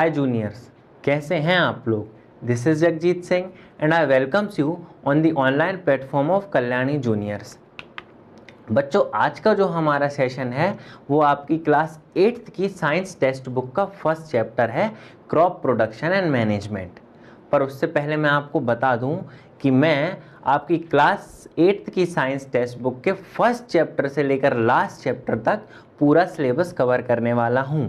हाय juniors, कैसे हैं आप लोग? This is Jagjit Singh and I welcomes you on the online platform of Kalyani juniors. बच्चों, आज का जो हमारा सेशन है वो आपकी क्लास 8th की साइंस टेक्स्ट बुक का फर्स्ट चैप्टर है, क्रॉप प्रोडक्शन एंड मैनेजमेंट। पर उससे पहले मैं आपको बता दूं कि मैं आपकी क्लास 8th की साइंस टेक्स्ट बुक के फर्स्ट चैप्टर से लेकर लास्ट चैप्टर तक पूरा सिलेबस कवर करने वाला हूं।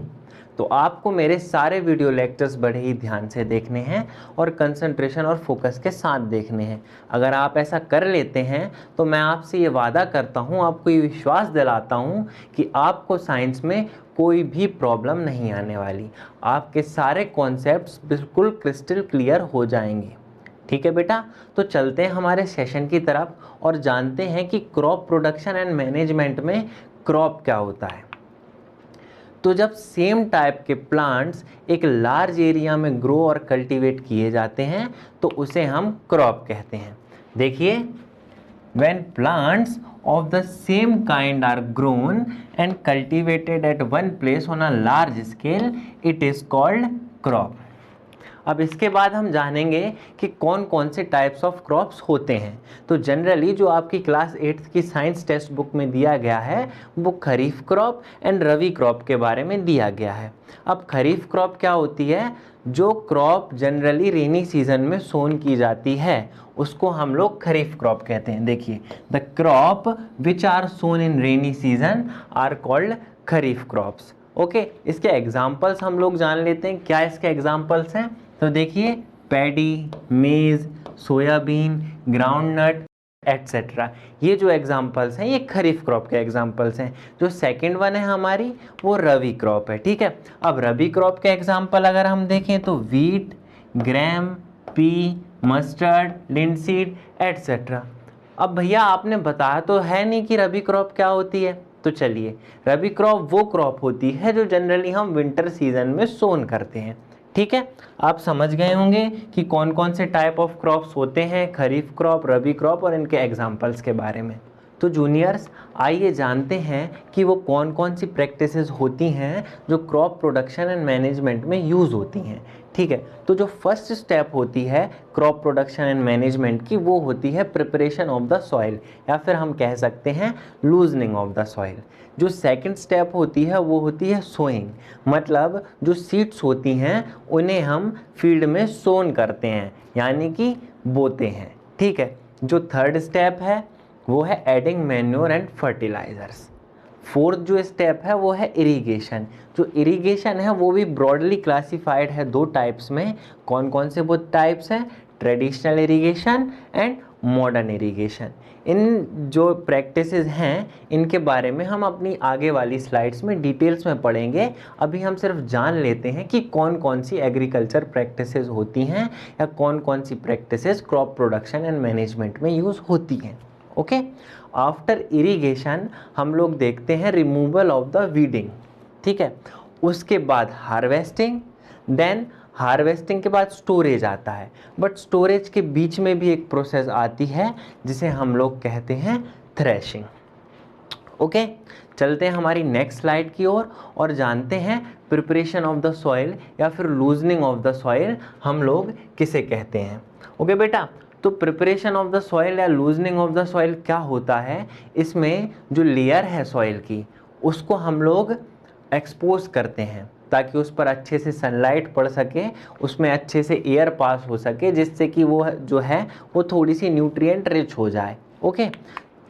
तो आपको मेरे सारे वीडियो लेक्चर्स बड़े ही ध्यान से देखने हैं और कंसंट्रेशन और फोकस के साथ देखने हैं। अगर आप ऐसा कर लेते हैं तो मैं आपसे ये वादा करता हूँ, आपको ये विश्वास दिलाता हूँ कि आपको साइंस में कोई भी प्रॉब्लम नहीं आने वाली। आपके सारे कॉन्सेप्ट्स बिल्कुल क्रिस्टल क्लियर हो जाएंगे। ठीक है बेटा, तो चलते हैं हमारे सेशन की तरफ और जानते हैं कि क्रॉप प्रोडक्शन एंड मैनेजमेंट में क्रॉप क्या होता है। तो जब सेम टाइप के प्लांट्स एक लार्ज एरिया में ग्रो और कल्टीवेट किए जाते हैं तो उसे हम क्रॉप कहते हैं। देखिए, when plants of the same kind are grown and cultivated at one place on a large scale, it is called crop. अब इसके बाद हम जानेंगे कि कौन कौन से टाइप्स ऑफ क्रॉप्स होते हैं। तो जनरली जो आपकी क्लास 8th की साइंस टेक्स्ट बुक में दिया गया है वो खरीफ क्रॉप एंड रवि क्रॉप के बारे में दिया गया है। अब खरीफ क्रॉप क्या होती है? जो क्रॉप जनरली रेनी सीजन में सोन की जाती है उसको हम लोग खरीफ क्रॉप कहते हैं। देखिए, the crop which are sown in rainy season are called kharif crops. Okay, इसके एग्जाम्पल्स हम लोग जान लेते हैं। क्या इसके एग्जाम्पल्स हैं? तो देखिए, पैडी, मेज, सोयाबीन, ग्राउंडनट एट्सेट्रा, ये जो एग्जाम्पल्स हैं ये खरीफ क्रॉप के एग्जाम्पल्स हैं। जो सेकंड वन है हमारी वो रवि क्रॉप है। ठीक है, अब रवि क्रॉप के एग्जाम्पल अगर हम देखें तो वीट, ग्राम, पी, मस्टर्ड, लिंसीड एट्सेट्रा। अब भैया आपने बताया तो है नहीं कि रबी क्रॉप क्या होती है। तो चलिए, रबी क्रॉप वो क्रॉप होती है जो जनरली हम विंटर सीजन में सोन करते हैं। ठीक है, आप समझ गए होंगे कि कौन कौन से टाइप ऑफ क्रॉप्स होते हैं, खरीफ क्रॉप, रबी क्रॉप और इनके एग्जाम्पल्स के बारे में। तो जूनियर्स, आइए जानते हैं कि वो कौन कौन सी प्रैक्टिसेस होती हैं जो क्रॉप प्रोडक्शन एंड मैनेजमेंट में यूज़ होती हैं। ठीक है, तो जो फर्स्ट स्टेप होती है क्रॉप प्रोडक्शन एंड मैनेजमेंट की वो होती है प्रिपरेशन ऑफ द सॉइल, या फिर हम कह सकते हैं लूजनिंग ऑफ द सॉइल। जो सेकंड स्टेप होती है वो होती है सोइंग, मतलब जो सीड्स होती हैं उन्हें हम फील्ड में सोन करते हैं, यानी कि बोते हैं। ठीक है, जो थर्ड स्टेप है वो है adding manure and fertilisers. Fourth जो स्टेप है वो है इरिगेशन। जो इरिगेशन है वो भी ब्रॉडली क्लासिफाइड है दो टाइप्स में। कौन कौन से वो टाइप्स हैं? Traditional irrigation and modern irrigation. इन जो प्रैक्टिसेस हैं इनके बारे में हम अपनी आगे वाली स्लाइड्स में डिटेल्स में पढ़ेंगे। अभी हम सिर्फ जान लेते हैं कि कौन कौन सी एग्रीकल्चर प्रैक्टिसेस होती हैं या कौन कौन सी practices crop production and management में यूज़ होती हैं। ओके, आफ्टर इरिगेशन हम लोग देखते हैं रिमूवल ऑफ द वीडिंग। ठीक है, उसके बाद हार्वेस्टिंग, देन हार्वेस्टिंग के बाद स्टोरेज आता है। बट स्टोरेज के बीच में भी एक प्रोसेस आती है जिसे हम लोग कहते हैं थ्रेशिंग। ओके, चलते हैं हमारी नेक्स्ट स्लाइड की ओर और जानते हैं प्रिपरेशन ऑफ द सॉइल या फिर लूजनिंग ऑफ द सॉइल हम लोग किसे कहते हैं। ओके बेटा, तो प्रिपरेशन ऑफ द सॉइल या लूजनिंग ऑफ द सॉइल क्या होता है? इसमें जो लेयर है सॉइल की उसको हम लोग एक्सपोज करते हैं ताकि उस पर अच्छे से सनलाइट पड़ सके, उसमें अच्छे से एयर पास हो सके, जिससे कि वो जो है वो थोड़ी सी न्यूट्रिएंट रिच हो जाए। ओके,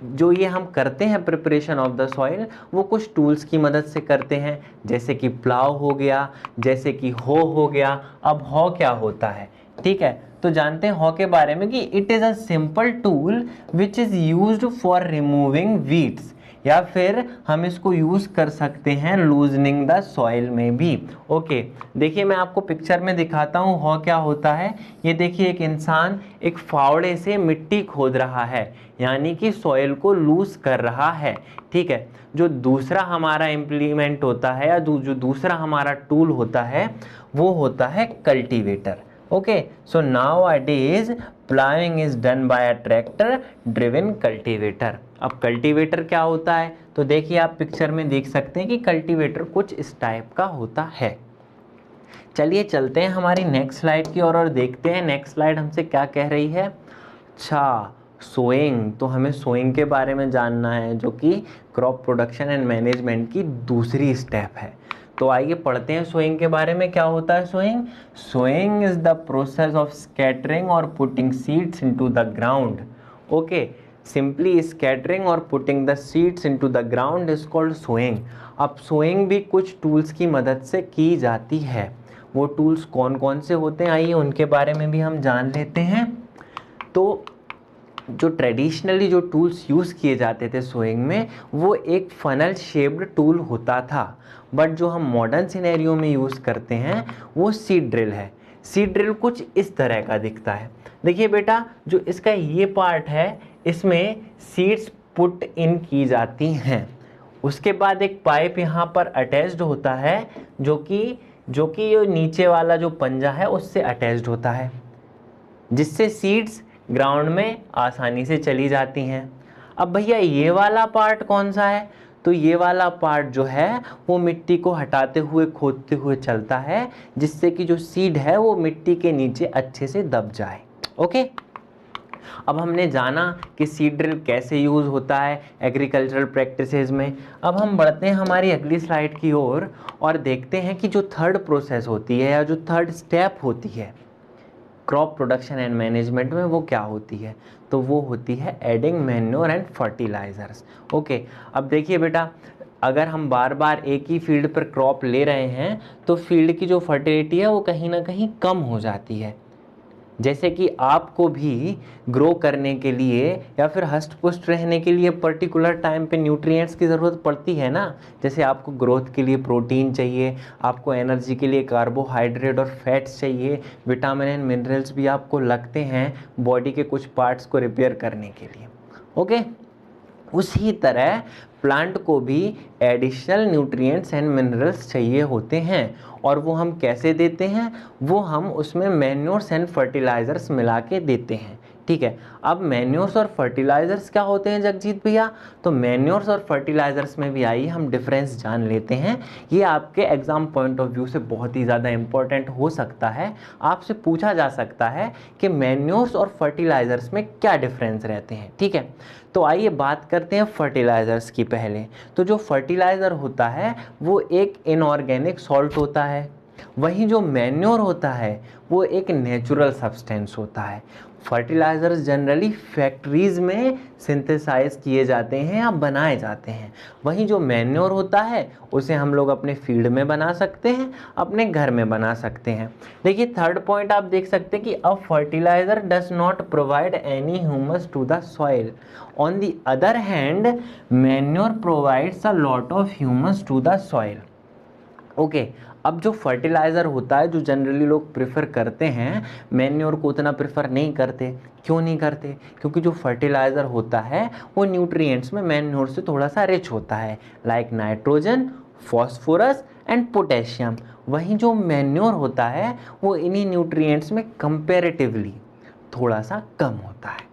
जो ये हम करते हैं प्रिपरेशन ऑफ द सॉइल वो कुछ टूल्स की मदद से करते हैं, जैसे कि प्लाव हो गया, जैसे कि हो गया। अब हॉ क्या होता है? ठीक है, तो जानते हैं हॉ के बारे में कि it is a simple tool which is used for removing weeds, या फिर हम इसको यूज़ कर सकते हैं लूजनिंग द सॉइल में भी। ओके, देखिए मैं आपको पिक्चर में दिखाता हूँ हॉ क्या होता है। ये देखिए, एक इंसान एक फावड़े से मिट्टी खोद रहा है, यानी कि सॉइल को लूज कर रहा है। ठीक है, जो दूसरा हमारा इम्प्लीमेंट होता है या जो दूसरा हमारा टूल होता है वो होता है cultivator. Okay, so nowadays plowing is done by a tractor driven cultivator। अब कल्टीवेटर क्या होता है? तो देखिए, आप पिक्चर में देख सकते हैं कि कल्टीवेटर कुछ इस टाइप का होता है। चलिए चलते हैं हमारी नेक्स्ट स्लाइड की ओर और देखते हैं नेक्स्ट स्लाइड हमसे क्या कह रही है। अच्छा, सोइंग, तो हमें सोइंग के बारे में जानना है जो कि क्रॉप प्रोडक्शन एंड मैनेजमेंट की दूसरी स्टेप है। तो आइए पढ़ते हैं सोइंग के बारे में। क्या होता है sowing? Sowing is the process of scattering और putting seeds into the ground. Okay, simply scattering और putting the seeds into the ground is called sowing. अब सोइंग भी कुछ टूल्स की मदद से की जाती है। वो टूल्स कौन कौन से होते हैं आइए उनके बारे में भी हम जान लेते हैं। तो जो ट्रेडिशनली जो टूल्स यूज़ किए जाते थे सोइंग में, वो एक फनल शेप्ड टूल होता था। बट जो हम मॉडर्न सिनेरियो में यूज़ करते हैं वो सीड ड्रिल है। सीड ड्रिल कुछ इस तरह का दिखता है। देखिए बेटा, जो इसका ये पार्ट है इसमें सीड्स पुट इन की जाती हैं। उसके बाद एक पाइप यहाँ पर अटैच्ड होता है जो कि ये नीचे वाला जो पंजा है उससे अटैच्ड होता है, जिससे सीड्स ग्राउंड में आसानी से चली जाती हैं। अब भैया ये वाला पार्ट कौन सा है? तो ये वाला पार्ट जो है वो मिट्टी को हटाते हुए खोदते हुए चलता है, जिससे कि जो सीड है वो मिट्टी के नीचे अच्छे से दब जाए। ओके, अब हमने जाना कि सीड ड्रिल कैसे यूज़ होता है एग्रीकल्चरल प्रैक्टिसेस में। अब हम बढ़ते हैं हमारी अगली स्लाइड की ओर और देखते हैं कि जो थर्ड प्रोसेस होती है या जो थर्ड स्टेप होती है क्रॉप प्रोडक्शन एंड मैनेजमेंट में, वो क्या होती है। तो वो होती है adding manure and fertilisers. Okay, अब देखिए बेटा, अगर हम बार बार एक ही फील्ड पर क्रॉप ले रहे हैं तो फील्ड की जो फर्टिलिटी है वो कहीं ना कहीं कम हो जाती है। जैसे कि आपको भी ग्रो करने के लिए या फिर हष्ट पुष्ट रहने के लिए पर्टिकुलर टाइम पे न्यूट्रिएंट्स की ज़रूरत पड़ती है ना। जैसे आपको ग्रोथ के लिए प्रोटीन चाहिए, आपको एनर्जी के लिए कार्बोहाइड्रेट और फैट्स चाहिए, विटामिन एंड मिनरल्स भी आपको लगते हैं बॉडी के कुछ पार्ट्स को रिपेयर करने के लिए। ओके, उसी तरह प्लांट को भी एडिशनल न्यूट्रिएंट्स एंड मिनरल्स चाहिए होते हैं। और वो हम कैसे देते हैं? वो हम उसमें मैन्योर्स एंड फर्टिलाइज़र्स मिला के देते हैं। ठीक है, अब मैन्योर्स और फर्टिलाइज़र्स क्या होते हैं जगजीत भैया? तो मैन्योर्स और फर्टिलाइज़र्स में भी आइए हम डिफरेंस जान लेते हैं। ये आपके एग्जाम पॉइंट ऑफ व्यू से बहुत ही ज़्यादा इंपॉर्टेंट हो सकता है। आपसे पूछा जा सकता है कि मैन्योर्स और फर्टिलाइज़र्स में क्या डिफरेंस रहते हैं। ठीक है, तो आइए बात करते हैं फर्टिलाइज़र्स की पहले। तो जो फर्टिलाइज़र होता है वो एक इनऑर्गेनिक सॉल्ट होता है, वहीं जो मैन्योर होता है वो एक नेचुरल सब्सटेंस होता है। फर्टिलाइज़र्स जनरली फैक्ट्रीज़ में सिंथेसाइज किए जाते हैं या बनाए जाते हैं, वहीं जो मैन्योर होता है उसे हम लोग अपने फील्ड में बना सकते हैं, अपने घर में बना सकते हैं। देखिए थर्ड पॉइंट आप देख सकते हैं कि a fertiliser does not provide any humus to the soil. On the other hand manure provides a lot of humus to the soil. Okay, अब जो फर्टिलाइज़र होता है जो जनरली लोग प्रेफर करते हैं, मैन्योर को उतना प्रेफर नहीं करते। क्यों नहीं करते? क्योंकि जो फर्टिलाइज़र होता है वो न्यूट्रिएंट्स में मैन्योर से थोड़ा सा रिच होता है, like nitrogen, phosphorus and potassium. वहीं जो मैन्योर होता है वो इन्हीं न्यूट्रिएंट्स में कंपैरेटिवली थोड़ा सा कम होता है।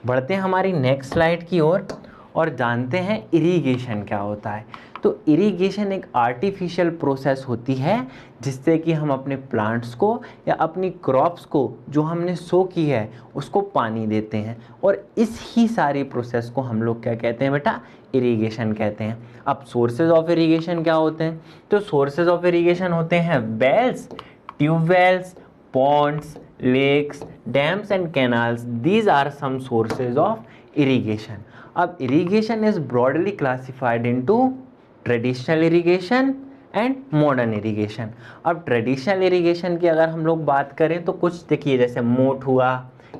बढ़ते हैं हमारी नेक्स्ट स्लाइड की ओर और जानते हैं इरिगेशन क्या होता है। तो इरिगेशन एक आर्टिफिशियल प्रोसेस होती है जिससे कि हम अपने प्लांट्स को या अपनी क्रॉप्स को जो हमने सो की है उसको पानी देते हैं, और इस ही सारी प्रोसेस को हम लोग क्या कहते हैं बेटा? इरिगेशन कहते हैं। अब सोर्सेज ऑफ इरिगेशन क्या होते हैं? तो सोर्सेज ऑफ इरिगेशन होते हैं wells, tubewells, ponds, lakes, dams and canals. These are some sources of irrigation. अब irrigation is broadly classified into traditional irrigation and modern irrigation. अब traditional irrigation की अगर हम लोग बात करें तो कुछ देखिए, जैसे मोट हुआ,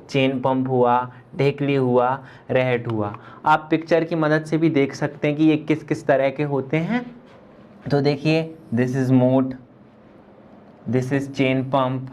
चेन पंप हुआ, ढेकली हुआ, रहट हुआ। आप पिक्चर की मदद से भी देख सकते हैं कि ये किस किस तरह के होते हैं। तो देखिए, दिस इज मोट, this is chain pump,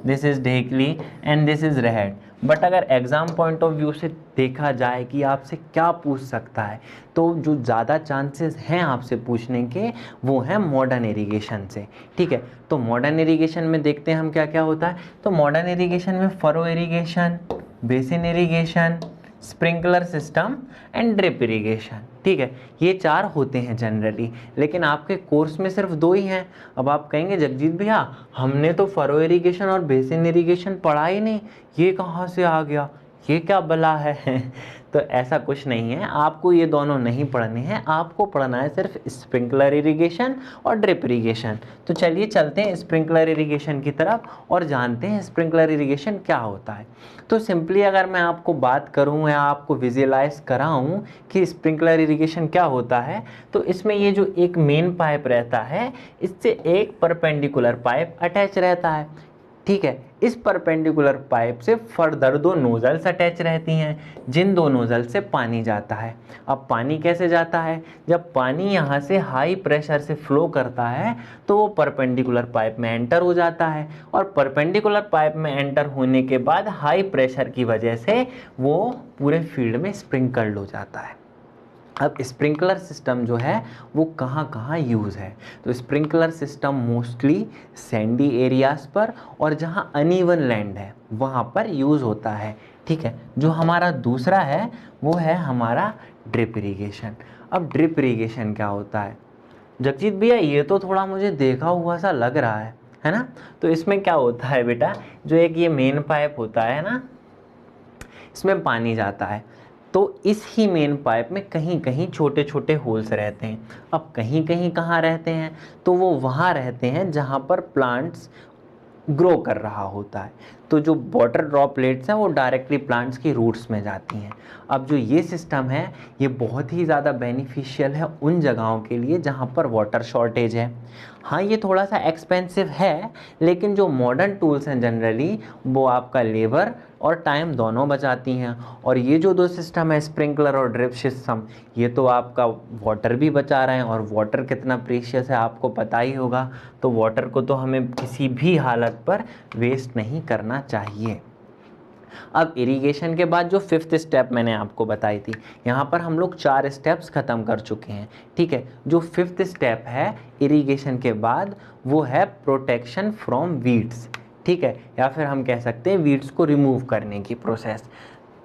this is ढेकली एंड दिस इज रहट। बट अगर एग्जाम पॉइंट ऑफ व्यू से देखा जाए कि आपसे क्या पूछ सकता है, तो जो ज़्यादा चांसेस हैं आपसे पूछने के वो हैं मॉडर्न इरिगेशन से। ठीक है, तो मॉडर्न इरिगेशन में देखते हैं हम क्या क्या होता है। तो मॉडर्न इरिगेशन में furrow irrigation, basin irrigation, sprinkler system and drip irrigation. ठीक है, ये 4 होते हैं जनरली, लेकिन आपके कोर्स में सिर्फ 2 ही हैं। अब आप कहेंगे जगजीत भैया हमने तो फरो इरिगेशन और बेसिन इरिगेशन पढ़ा ही नहीं, ये कहाँ से आ गया, ये क्या बला है तो ऐसा कुछ नहीं है, आपको ये दोनों नहीं पढ़ने हैं, आपको पढ़ना है सिर्फ स्प्रिंकलर इरिगेशन और ड्रिप इरिगेशन। तो चलिए चलते हैं स्प्रिंकलर इरिगेशन की तरफ और जानते हैं स्प्रिंकलर इरिगेशन क्या होता है। तो सिंपली अगर मैं आपको बात करूं या आपको विजुअलाइज कराऊं कि स्प्रिंकलर इरिगेशन क्या होता है, तो इसमें ये जो एक मेन पाइप रहता है, इससे एक परपेंडिकुलर पाइप अटैच रहता है। ठीक है, इस परपेंडिकुलर पाइप से फर्दर 2 नोजल्स अटैच रहती हैं, जिन 2 नोजल से पानी जाता है। अब पानी कैसे जाता है, जब पानी यहाँ से हाई प्रेशर से फ्लो करता है तो वो परपेंडिकुलर पाइप में एंटर हो जाता है, और परपेंडिकुलर पाइप में एंटर होने के बाद हाई प्रेशर की वजह से वो पूरे फील्ड में स्प्रिंकल्ड हो जाता है। अब स्प्रिंकलर सिस्टम जो है वो कहाँ कहाँ यूज़ है, तो sprinkler system mostly Sandy areas पर और जहाँ अनइवन लैंड है वहाँ पर यूज़ होता है। ठीक है, जो हमारा दूसरा है वो है हमारा ड्रिप इरिगेशन। अब ड्रिप इरिगेशन क्या होता है, जगजीत भैया ये तो थोड़ा मुझे देखा हुआ सा लग रहा है ना। तो इसमें क्या होता है बेटा, जो एक ये मेन पाइप होता है ना, इसमें पानी जाता है, तो इस ही मेन पाइप में कहीं कहीं छोटे छोटे होल्स रहते हैं। अब कहीं कहीं कहाँ रहते हैं, तो वो वहाँ रहते हैं जहाँ पर प्लांट्स ग्रो कर रहा होता है। तो जो वाटर ड्रॉपलेट्स हैं वो डायरेक्टली प्लांट्स की रूट्स में जाती हैं। अब जो ये सिस्टम है ये बहुत ही ज़्यादा बेनिफिशियल है उन जगहों के लिए जहाँ पर वाटर शॉर्टेज है। हाँ, ये थोड़ा सा एक्सपेंसिव है, लेकिन जो मॉडर्न टूल्स हैं जनरली वो आपका लेबर और टाइम दोनों बचाती हैं। और ये जो 2 सिस्टम है स्प्रिंकलर और ड्रिप सिस्टम, ये तो आपका वाटर भी बचा रहे हैं, और वाटर कितना प्रीशियस है आपको पता ही होगा। तो वाटर को तो हमें किसी भी हालत पर वेस्ट नहीं करना चाहिए। अब इरिगेशन के बाद जो 5th स्टेप मैंने आपको बताई थी, यहाँ पर हम लोग 4 स्टेप्स ख़त्म कर चुके हैं। ठीक है, जो 5th स्टेप है इरिगेशन के बाद वो है प्रोटेक्शन फ्रॉम वीड्स। ठीक है, या फिर हम कह सकते हैं वीड्स को रिमूव करने की प्रोसेस।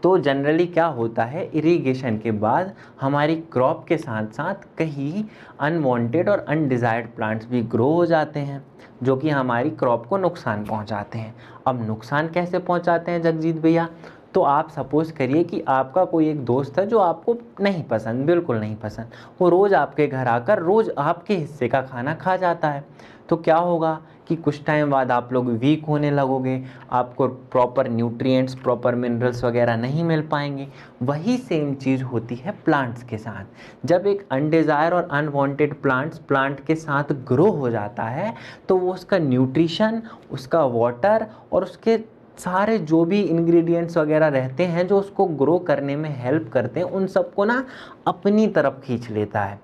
तो जनरली क्या होता है, इरिगेशन के बाद हमारी क्रॉप के साथ साथ कहीं अनवांटेड और अनडिज़ायर्ड प्लांट्स भी ग्रो हो जाते हैं, जो कि हमारी क्रॉप को नुकसान पहुंचाते हैं। अब नुकसान कैसे पहुंचाते हैं जगजीत भैया, तो आप सपोज़ करिए कि आपका कोई एक दोस्त है जो आपको नहीं पसंद, बिल्कुल नहीं पसंद, वो रोज़ आपके घर आकर रोज़ आपके हिस्से का खाना खा जाता है। तो क्या होगा कि कुछ टाइम बाद आप लोग वीक होने लगोगे, आपको प्रॉपर न्यूट्रिएंट्स, प्रॉपर मिनरल्स वगैरह नहीं मिल पाएंगे। वही सेम चीज़ होती है प्लांट्स के साथ। जब एक अनडिज़ायर और अनवांटेड प्लांट्स प्लांट के साथ ग्रो हो जाता है तो वो उसका न्यूट्रिशन, उसका वाटर और उसके सारे जो भी इंग्रेडिएंट्स वगैरह रहते हैं जो उसको ग्रो करने में हेल्प करते हैं, उन सबको ना अपनी तरफ खींच लेता है,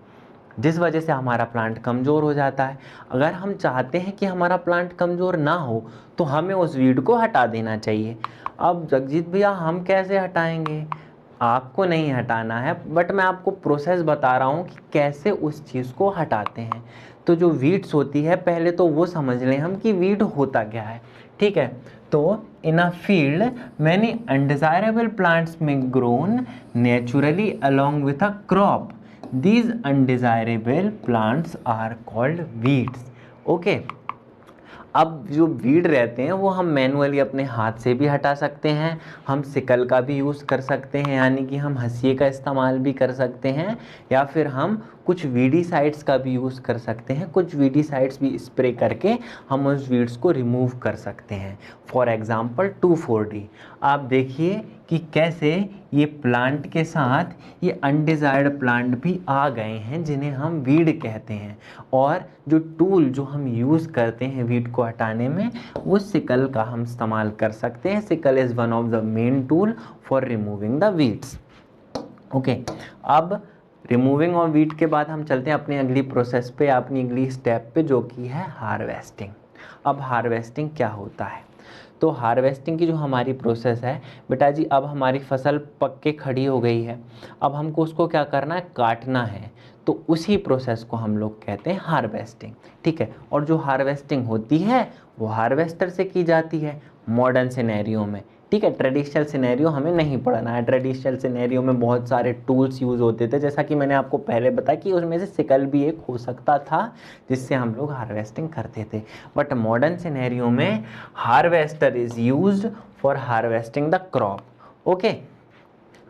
जिस वजह से हमारा प्लांट कमज़ोर हो जाता है। अगर हम चाहते हैं कि हमारा प्लांट कमज़ोर ना हो तो हमें उस वीड को हटा देना चाहिए। अब जगजीत भैया हम कैसे हटाएंगे, आपको नहीं हटाना है, बट मैं आपको प्रोसेस बता रहा हूँ कि कैसे उस चीज़ को हटाते हैं। तो जो वीड्स होती है पहले तो वो समझ लें हम कि वीड होता क्या है। ठीक है, तो in a field many undesirable plants में grown naturally along with a crop, these undesirable plants are called weeds. Okay, अब जो वीड रहते हैं वो हम मैनुअली अपने हाथ से भी हटा सकते हैं, हम सिकल का भी यूज़ कर सकते हैं, यानी कि हम हंसिए का इस्तेमाल भी कर सकते हैं, या फिर हम कुछ वीडीसाइड्स का भी यूज़ कर सकते हैं। कुछ वीडीसाइड्स भी स्प्रे करके हम उस वीड्स को रिमूव कर सकते हैं। For example 2,4-D। आप देखिए कि कैसे ये प्लांट के साथ ये अनडिज़ायर्ड प्लांट भी आ गए हैं जिन्हें हम वीड कहते हैं, और जो टूल जो हम यूज़ करते हैं वीड को हटाने में वो सिकल का हम इस्तेमाल कर सकते हैं। Sickle is one of the main tool for removing the weeds. Okay, अब रिमूविंग ऑफ वीड के बाद हम चलते हैं अपनी अगली प्रोसेस पे, अपनी अगली स्टेप पे, जो कि है हार्वेस्टिंग। अब हार्वेस्टिंग क्या होता है, तो हार्वेस्टिंग की जो हमारी प्रोसेस है बेटा जी, अब हमारी फसल पक के खड़ी हो गई है, अब हमको उसको क्या करना है, काटना है। तो उसी प्रोसेस को हम लोग कहते हैं हार्वेस्टिंग। ठीक है, और जो हार्वेस्टिंग होती है वो हार्वेस्टर से की जाती है मॉडर्न सिनेरियो में। ठीक है। ट्रेडिशनल सिनेरियो हमें नहीं पढ़ना है। ट्रेडिशनल सिनेरियो में बहुत सारे टूल्स यूज़ होते थे, जैसा कि मैंने आपको पहले बताया कि उसमें से सिकल भी एक हो सकता था जिससे हम लोग हार्वेस्टिंग करते थे। बट मॉडर्न सिनेरियो में harvester is used for harvesting the crop. Okay,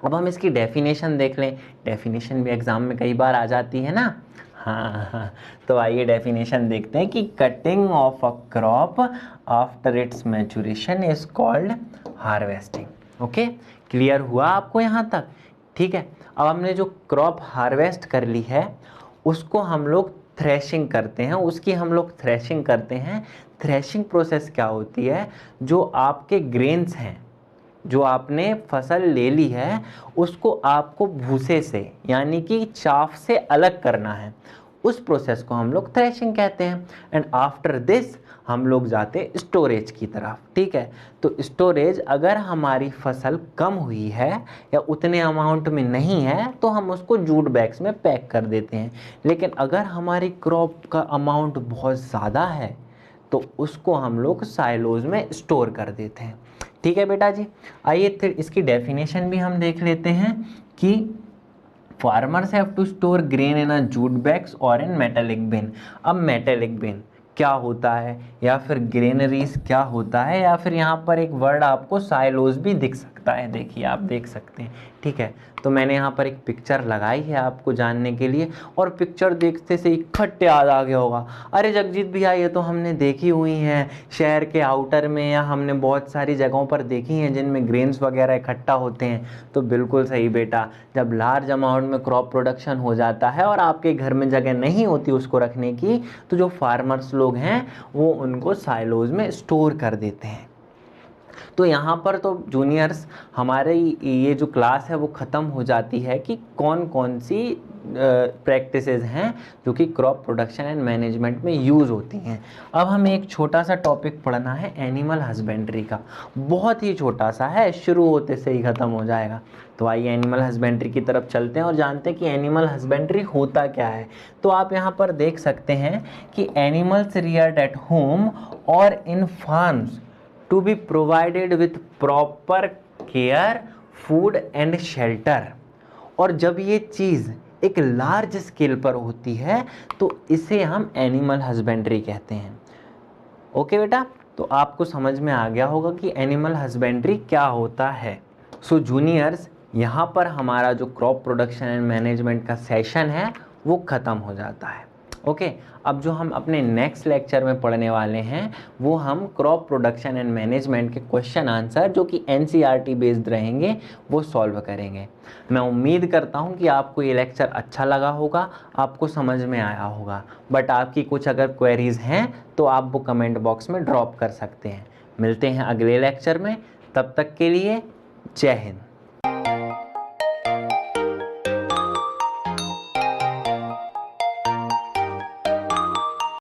अब हम इसकी डेफिनेशन देख लें। डेफिनेशन भी एग्जाम में कई बार आ जाती है ना। हाँ, तो आइए डेफिनेशन देखते हैं कि cutting of a crop after it's maturation is called harvesting. Okay, clear हुआ आपको यहाँ तक? ठीक है। अब हमने जो क्रॉप हार्वेस्ट कर ली है उसको हम लोग थ्रेशिंग करते हैं, उसकी हम लोग थ्रेशिंग करते हैं। थ्रेशिंग प्रोसेस क्या होती है? जो आपके ग्रेन्स हैं, जो आपने फसल ले ली है उसको आपको भूसे से यानी कि चाफ से अलग करना है, उस प्रोसेस को हम लोग थ्रेशिंग कहते हैं। एंड आफ्टर दिस हम लोग जाते स्टोरेज की तरफ। ठीक है, तो स्टोरेज, अगर हमारी फसल कम हुई है या उतने अमाउंट में नहीं है तो हम उसको जूट बैग्स में पैक कर देते हैं। लेकिन अगर हमारी क्रॉप का अमाउंट बहुत ज़्यादा है तो उसको हम लोग साइलोज में स्टोर कर देते हैं। ठीक है बेटा जी, आइए फिर इसकी डेफिनेशन भी हम देख लेते हैं कि farmers have to store grain in a jute bags और इन मेटेलिक बिन। अब मेटेलिक बिन क्या होता है या फिर ग्रेनरीज क्या होता है, या फिर यहाँ पर एक वर्ड आपको साइलोज भी दिख सकता है, देखिए आप देख सकते हैं। ठीक है, तो मैंने यहाँ पर एक पिक्चर लगाई है आपको जानने के लिए, और पिक्चर देखते से एक फट याद आ गया होगा, अरे जगजीत भैया ये तो हमने देखी हुई हैं शहर के आउटर में, या हमने बहुत सारी जगहों पर देखी हैं जिनमें ग्रेन्स वगैरह इकट्ठा होते हैं। तो बिल्कुल सही बेटा, जब लार्ज अमाउंट में क्रॉप प्रोडक्शन हो जाता है और आपके घर में जगह नहीं होती उसको रखने की, तो जो फार्मर्स लोग हैं वो उनको साइलोज में स्टोर कर देते हैं। तो यहाँ पर तो जूनियर्स हमारे ये जो क्लास है वो ख़त्म हो जाती है कि कौन कौन सी प्रैक्टिसेस हैं जो कि क्रॉप प्रोडक्शन एंड मैनेजमेंट में यूज़ होती हैं। अब हमें एक छोटा सा टॉपिक पढ़ना है एनिमल हस्बेंड्री का, बहुत ही छोटा सा है, शुरू होते से ही ख़त्म हो जाएगा। तो आइए एनिमल हस्बेंड्री की तरफ चलते हैं और जानते हैं कि एनिमल हस्बेंड्री होता क्या है। तो आप यहाँ पर देख सकते हैं कि एनिमल्स रियर्ड एट होम और इन farms to be provided with proper care, food and shelter। और जब ये चीज़ एक लार्ज स्केल पर होती है तो इसे हम एनिमल हस्बेंड्री कहते हैं। ओके बेटा, तो आपको समझ में आ गया होगा कि एनिमल हस्बेंड्री क्या होता है। सो जूनियर्स, यहाँ पर हमारा जो क्रॉप प्रोडक्शन एंड मैनेजमेंट का सेशन है वो ख़त्म हो जाता है। ओके, अब जो हम अपने नेक्स्ट लेक्चर में पढ़ने वाले हैं वो हम क्रॉप प्रोडक्शन एंड मैनेजमेंट के क्वेश्चन आंसर जो कि एनसीईआरटी बेस्ड रहेंगे वो सॉल्व करेंगे। मैं उम्मीद करता हूँ कि आपको ये लेक्चर अच्छा लगा होगा, आपको समझ में आया होगा। बट आपकी कुछ अगर क्वेरीज हैं तो आप वो कमेंट बॉक्स में ड्रॉप कर सकते हैं। मिलते हैं अगले लेक्चर में, तब तक के लिए जय हिंद।